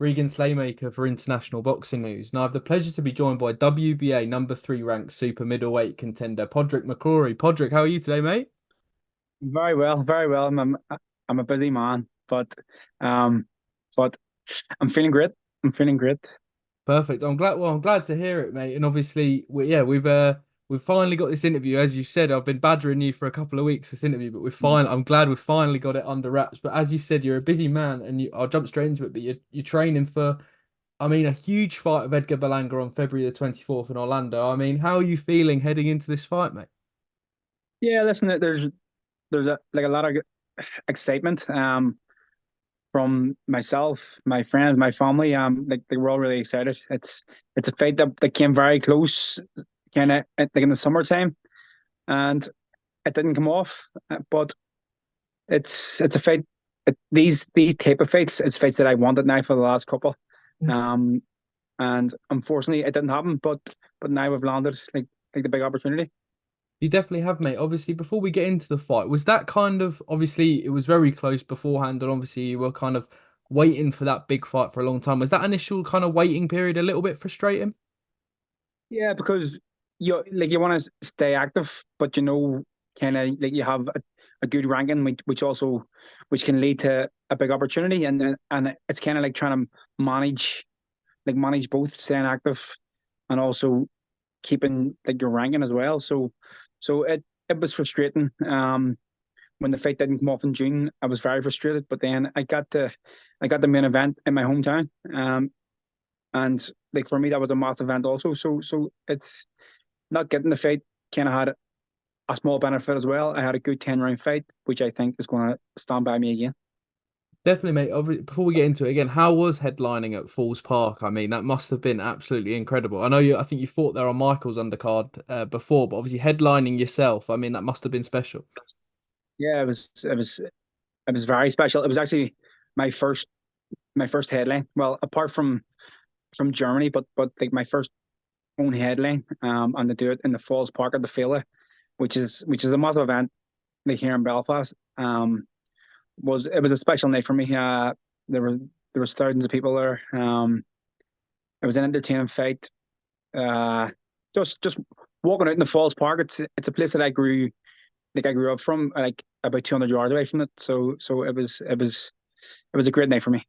Regan Slaymaker for International Boxing News. Now, I have the pleasure to be joined by WBA #3 ranked super middleweight contender Padraig McCrory. Padraig, how are you today, mate? Very well, very well. I'm a busy man, um, but I'm feeling great. I'm feeling great. Perfect. I'm glad. Well, I'm glad to hear it, mate. And obviously, we've finally got this interview. As you said, I've been badgering you for a couple of weeks this interview, but I'm glad we've finally got it under wraps. But as you said, you're a busy man, and I'll jump straight into it. But you're training for, I mean, a huge fight of Edgar Berlanga on February the 24th in Orlando. I mean, how are you feeling heading into this fight, mate? Yeah, listen, there's a lot of excitement from myself, my friends, my family. Like we're all really excited. It's a fight that came very close, kind of like in the summertime, and it didn't come off. But it's a fight. These type of fights, it's fights that I wanted now for the last couple. Um, and unfortunately it didn't happen. But now we've landed like the big opportunity. You definitely have, mate. Obviously, before we get into the fight, was that kind of obviously it was very close beforehand, and obviously you were kind of waiting for that big fight for a long time. Was that initial kind of waiting period a little bit frustrating? Yeah, because you want to stay active, but kind of like you have a good ranking, which can lead to a big opportunity, and it's kind of like trying to manage manage both staying active and also keeping like your ranking as well. So it was frustrating. When the fight didn't come off in June, I was very frustrated. But then I got the main event in my hometown. And like for me, that was a massive event also. So it's not getting the fight kind of had a small benefit as well. I had a good 10 round fight, which I think is going to stand by me again. Definitely, mate. Before we get into it again, how was headlining at Falls Park? I mean, that must have been absolutely incredible. I know you. I think you fought there on Michael's undercard before, but obviously headlining yourself. I mean, that must have been special. Yeah, it was very special. It was actually my first my first headline. Well, apart from Germany, but like my first own headline. And to do it in the Falls Park at the Fela, which is a massive event like here in Belfast. Was It was a special night for me. There were there was thousands of people there. It was an entertaining fight. Uh, just walking out in the Falls Park. It's a place that I grew up from, like about 200 yards away from it. So it was a great night for me.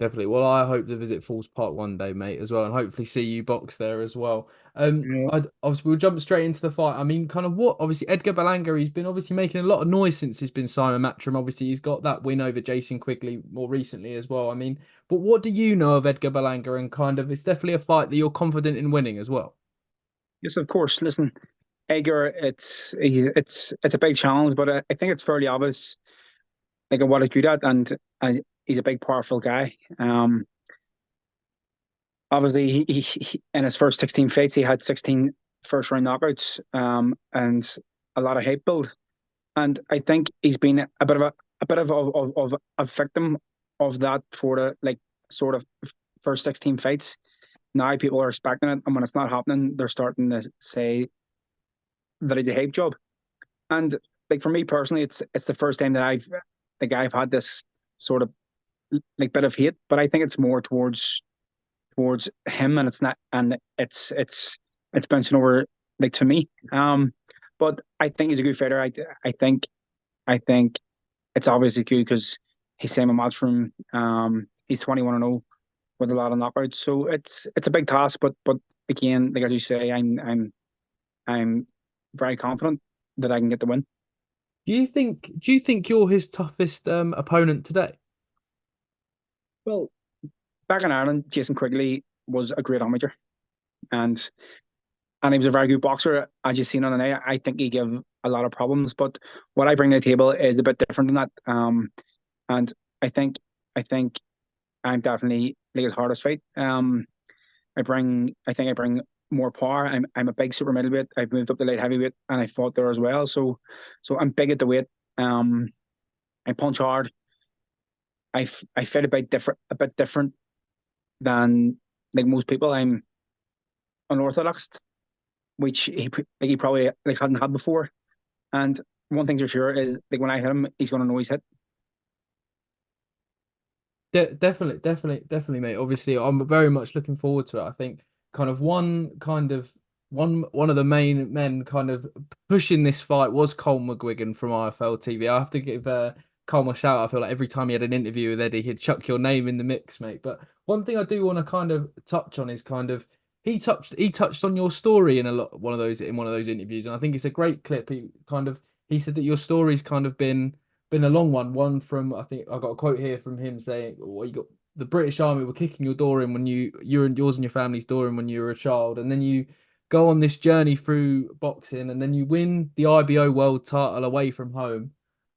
Definitely. Well, I hope to visit Falls Park one day, mate, as well, and hopefully see you box there as well. Yeah. Obviously we'll jump straight into the fight. I mean, kind of what? Obviously, Edgar Berlanga, he's been obviously making a lot of noise since he's been Simon Matchroom. Obviously, he's got that win over Jason Quigley more recently as well. I mean, but what do you know of Edgar Berlanga? And kind of, it's definitely a fight that you're confident in winning as well. Yes, of course. Listen, Edgar, it's a big challenge, but I think it's fairly obvious like what he's good at, and he's a big, powerful guy. Obviously, he in his first 16 fights, he had 16 first round knockouts, and a lot of hype build. And I think he's been a bit of a victim of that for the like sort of first 16 fights. Now people are expecting it, and when it's not happening, they're starting to say that it's a hype job. And like for me personally, it's the first time that I've had this sort of like bit of hate, but I think it's more towards him, and it's not, and it's bouncing over like to me. But I think he's a good fighter. I think it's obviously good because he's same a matchroom. He's 21-0 with a lot of knockouts, so it's a big task. But again, like as you say, I'm very confident that I can get the win. Do you think you're his toughest opponent today? Well, back in Ireland, Jason Quigley was a great amateur, and and he was a very good boxer. As you've seen on the night, I think he gave a lot of problems. But what I bring to the table is a bit different than that. And I think I think I'm definitely like his hardest fight. I think I bring more power. I'm a big super middleweight. I've moved up to light heavyweight, and I fought there as well. So I'm big at the weight. I punch hard. I fight a bit different than like most people. I'm unorthodox, which he probably like hasn't had before. And one thing's for sure is like when I hit him, he's gonna know he's hit. Definitely, mate. Obviously, I'm very much looking forward to it. I think one of the main men kind of pushing this fight was Cole McGuigan from IFL TV. I have to give Cole a shout out. I feel like every time he had an interview with Eddie, he'd chuck your name in the mix, mate. But one thing I do want to kind of touch on is kind of he touched on your story in one of those interviews, and I think it's a great clip. He said that your story's kind of been a long one. One from I think I got a quote here from him saying, "Well, you got the British Army were kicking your door in when yours and your family's door in when you were a child, and then you go on this journey through boxing, and then you win the IBO world title away from home.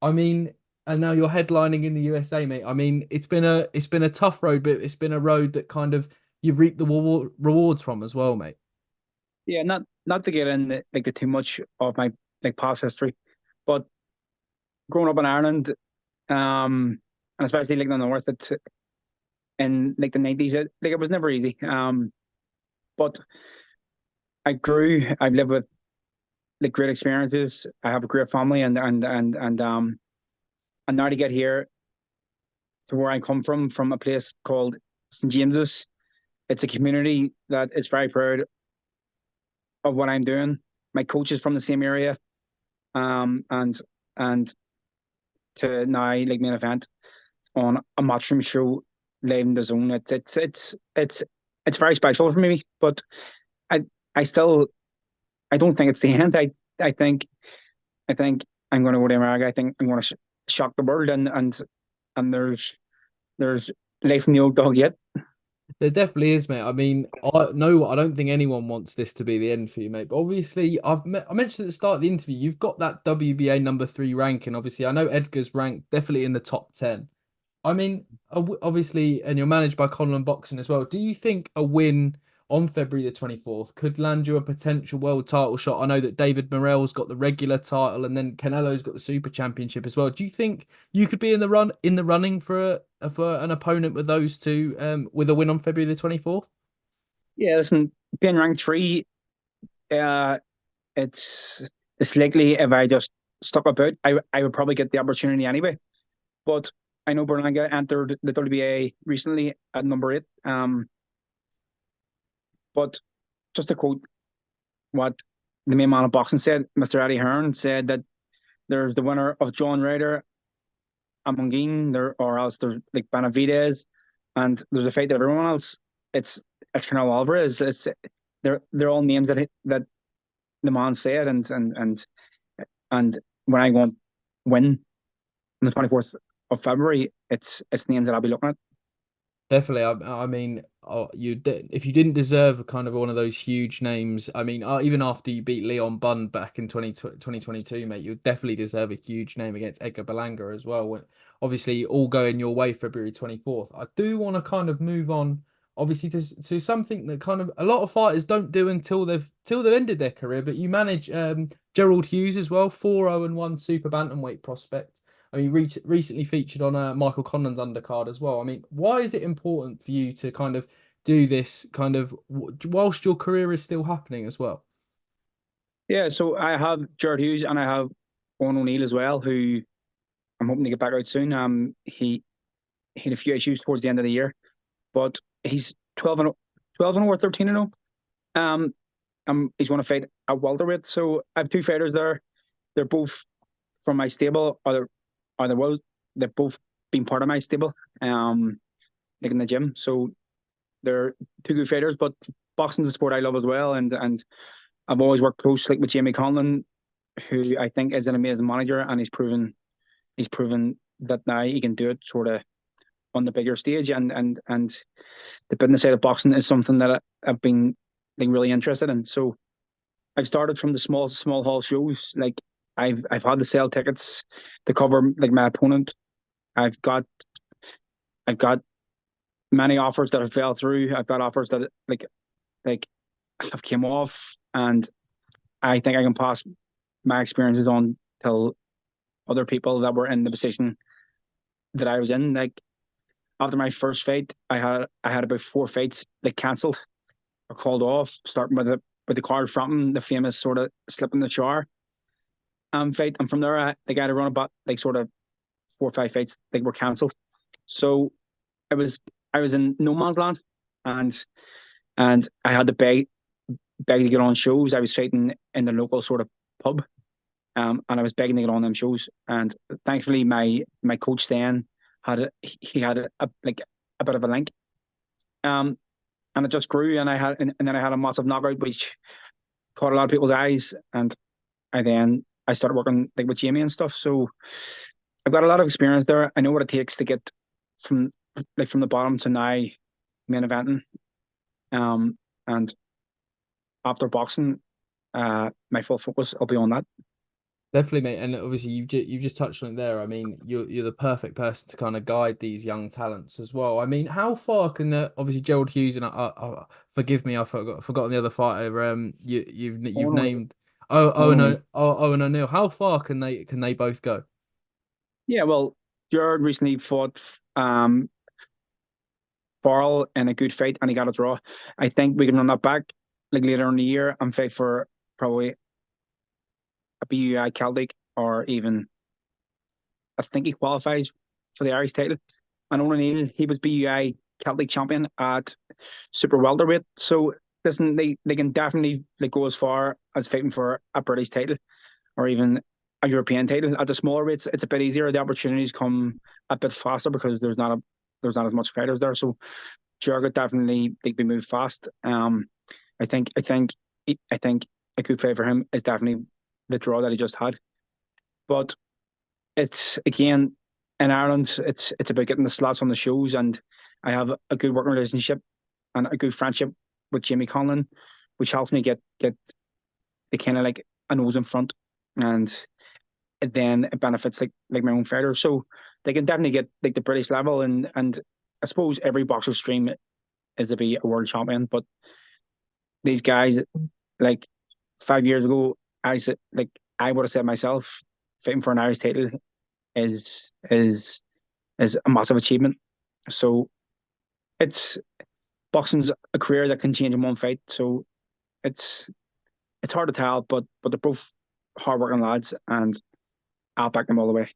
I mean, and now you're headlining in the USA, mate. I mean, it's been a tough road, but it's been a road that kind of you've reaped the rewards from as well, mate. Yeah, not to get in the too much of my past history, but growing up in Ireland, and especially in the north, it's in the 90s, it was never easy. But I've lived with great experiences. I have a great family, and now to get here to where I come from a place called St James's. It's a community that is very proud of what I'm doing. My coach is from the same area, and to now main event on a matchroom show live in the zone. It's very special for me, but I I still I don't think it's the end. I think I think I'm going to go to America. I think I'm going to shock the world, and there's life in the old dog yet. There definitely is, mate. I mean, I don't think anyone wants this to be the end for you, mate. But obviously, I mentioned at the start of the interview, you've got that WBA number 3 ranking. Obviously, I know Edgar's ranked definitely in the top 10. I mean, obviously, and you're managed by Conlan Boxing as well. Do you think a win on February the 24th could land you a potential world title shot? I know that David Morrell's got the regular title, and then Canelo's got the Super Championship as well. Do you think you could be in the running for an opponent with those two with a win on February the 24th? Yeah, listen, being ranked three, uh, it's it's likely if I just stuck about, I would probably get the opportunity anyway. But I know Berlanga entered the WBA recently at number 8. But just to quote what the main man of boxing said, Mr. Eddie Hearn said that there's the winner of John Ryder and Mungine, there or else there's Benavidez, and there's a fight that everyone else. It's Canelo Alvarez. They're all names that the man said, and when I go and win on the 24th of February, it's names that I'll be looking at. Definitely. I mean, if you didn't deserve kind of one of those huge names, I mean, even after you beat Leon Bund back in 2022, mate, you definitely deserve a huge name against Edgar Berlanga as well. Obviously, all going your way February 24th. I do want to kind of move on, obviously, to something that kind of a lot of fighters don't do until they've ended their career. But you manage Gerald Hughes as well, 4-0-1 super bantamweight prospect. I mean, recently featured on Michael Conlan's undercard as well. I mean, why is it important for you to kind of do this kind of whilst your career is still happening as well? Yeah, so I have Gerald Hughes and I have Owen O'Neill as well, who I'm hoping to get back out soon. He had a few issues towards the end of the year, but he's 12 and 0 or 13 and 0. He's going to fight at welterweight. So I have two fighters there. They're both from my stable, or they will. They've both been part of my stable, in the gym. So they're two good fighters. But boxing's a sport I love as well, and I've always worked close with Jamie Conlan, who I think is an amazing manager, and he's proven that now he can do it sort of on the bigger stage, and the business side of boxing is something that I've been really interested in. So I started from the small hall shows. I've had to sell tickets to cover my opponent. I've got I've got many offers that have fell through. I've got offers that like have came off, and I think I can pass my experiences on to other people that were in the position that I was in. After my first fight, I had about 4 fights that cancelled or called off, starting with the card from the famous sort of slip in the shower fight, and from there I had to run about sort of 4 or 5 fights were cancelled. So it was I was in no man's land, and I had to beg to get on shows. I was fighting in the local sort of pub, and I was begging to get on them shows. And thankfully, my coach then he had like a bit of a link, um, and it just grew. And then I had a massive knockout, which caught a lot of people's eyes. And I started working like with Jamie and stuff. So I've got a lot of experience there. I know what it takes to get from from the bottom to now main eventing. Um, and after boxing, my full focus will be on that. Definitely, mate. And obviously, you've just touched on it there. I mean, you're the perfect person to kind of guide these young talents as well. I mean, how far can obviously Gerald Hughes and forgive me, I forgotten the other fighter. You've Owen, named Owen O'Neill. Owen O'Neill. How far can they both go? Yeah, well, Gerard recently fought Farrell in a good fight and he got a draw. I think we can run that back like later in the year and fight for probably a BUI Celtic or even I think he qualifies for the Irish title. And Owen O'Neill, he was BUI Celtic champion at super welterweight. So listen, they can definitely like go as far as fighting for a British title or even a European title. At the smaller weights, it's a bit easier. The opportunities come a bit faster because there's not as much fighters there. So Jurgen definitely they be moved fast. I think a good fight for him is definitely the draw that he just had. But it's again in Ireland, it's about getting the slots on the shows, and I have a good working relationship and a good friendship with Jamie Conlan, which helps me get the kind of like a nose in front, and then it benefits like my own fighters. So they can definitely get like the British level, and I suppose every boxer's dream is to be a world champion, but these guys like 5 years ago, I said like I would have said myself, fighting for an Irish title is is is a massive achievement. So it's boxing's a career that can change in one fight. So it's it's hard to tell, but they're both hardworking lads, and I'll back them all the way.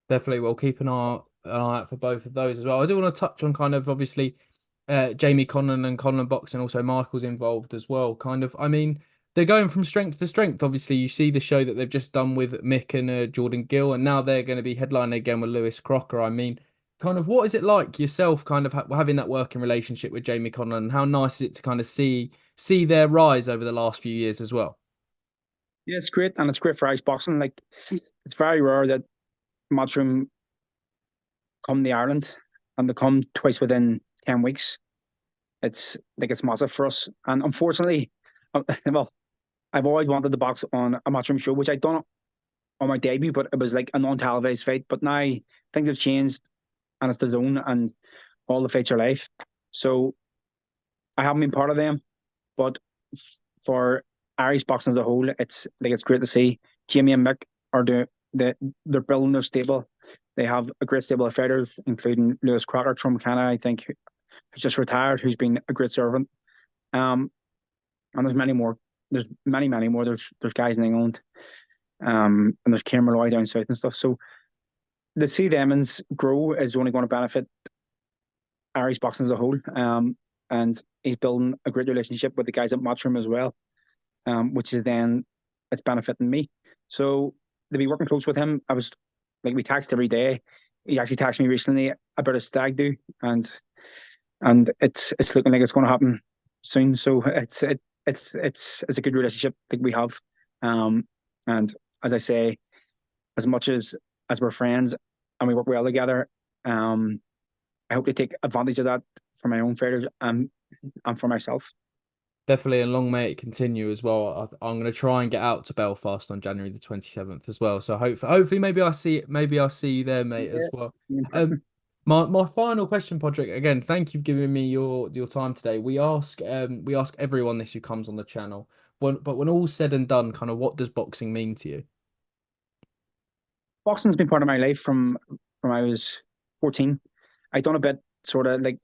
Definitely, we'll keep an eye out for both of those as well. I do want to touch on kind of obviously Jamie Conlan and Conlan boxing, also Michael's involved as well. Kind of, I mean, they're going from strength to strength. Obviously, you see the show that they've just done with Mick and Jordan Gill, and now they're going to be headlining again with Lewis Crocker. I mean, kind of, what is it like yourself, kind of having that working relationship with Jamie Conlan, and how nice is it to kind of see their rise over the last few years as well? Yeah, it's great, and it's great for ice boxing. Like it's very rare that Matchroom come to Ireland, and they come twice within 10 weeks. It's like it's massive for us, and unfortunately, well, I've always wanted to box on a Matchroom show, which I done on my debut, but it was like a non-televised fight. But now things have changed, and it's the zone, and all the fights are live. So I haven't been part of them, but for Irish boxing as a whole, it's great to see. Jamie and Mick are they're building their stable. They have a great stable of fighters, including Lewis Crocker from Canada, I think, who's just retired, who's been a great servant. Um, and there's many more. There's many more. There's guys in England, and there's Kieran Malloy down south and stuff. So the see them grow is only going to benefit Irish boxing as a whole. And he's building a great relationship with the guys at Matchroom as well, which is then it's benefiting me. So to be working close with him, I was like we text every day. He actually texted me recently about a stag do, and it's looking like it's going to happen soon. So it's a good relationship that we have. Um, and as I say, as much as we're friends and we work well together, I hope to take advantage of that for my own fighters and for myself. Definitely, and long may it continue as well. I'm going to try and get out to Belfast on January the 27th as well. So hopefully, maybe I'll see you there, mate, as well. Um, my final question, Patrick. Again, thank you for giving me your time today. We ask everyone this who comes on the channel. But when all's said and done, kind of what does boxing mean to you? Boxing's been part of my life from I was 14. I done a bit sort of like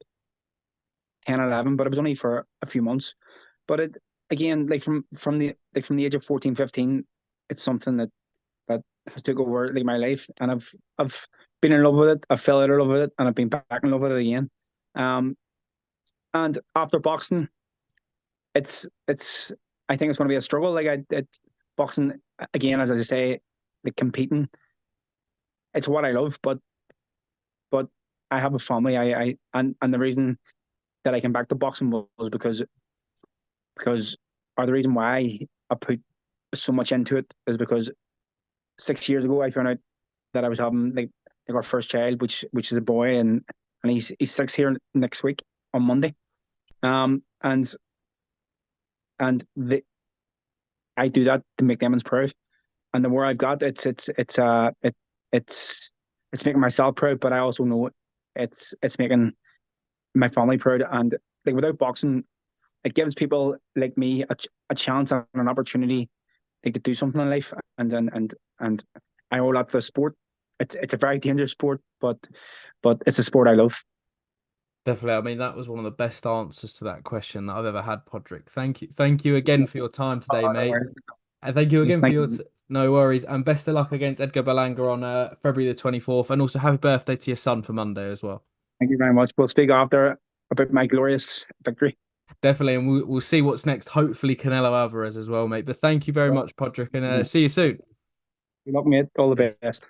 10 or 11, but it was only for a few months. But it again, like from the age of 14, 15, it's something that has took over like my life, and I've been in love with it. I fell out of love with it, and I've been back in love with it again. Um, and after boxing, it's I think it's going to be a struggle. Boxing again, as I say, the competing, it's what I love, but I have a family. I and the reason that I came back to boxing was because or the reason why I put so much into it is because 6 years ago I found out that I was having like our first child, which is a boy, and he's 6 here next week on Monday. And I do that to make them proud, and the more I've got, it's it's making myself proud, but I also know it's making my family proud, and like without boxing, it gives people like me a chance and an opportunity they could do something in life, and I owe that to the sport. It's a very dangerous sport, but it's a sport I love. Definitely. I mean, that was one of the best answers to that question that I've ever had, Podrick. Thank you. Thank you again for your time today, mate. And thank you again for Thank your you. no worries. And best of luck against Edgar Berlanga on February the 24th. And also happy birthday to your son for Monday as well. Thank you very much. We'll speak after about my glorious victory. Definitely. And we'll see what's next. Hopefully Canelo Alvarez as well, mate. But thank you very much, Podrick, and Good see you soon. luck, mate. All the Cheers. best.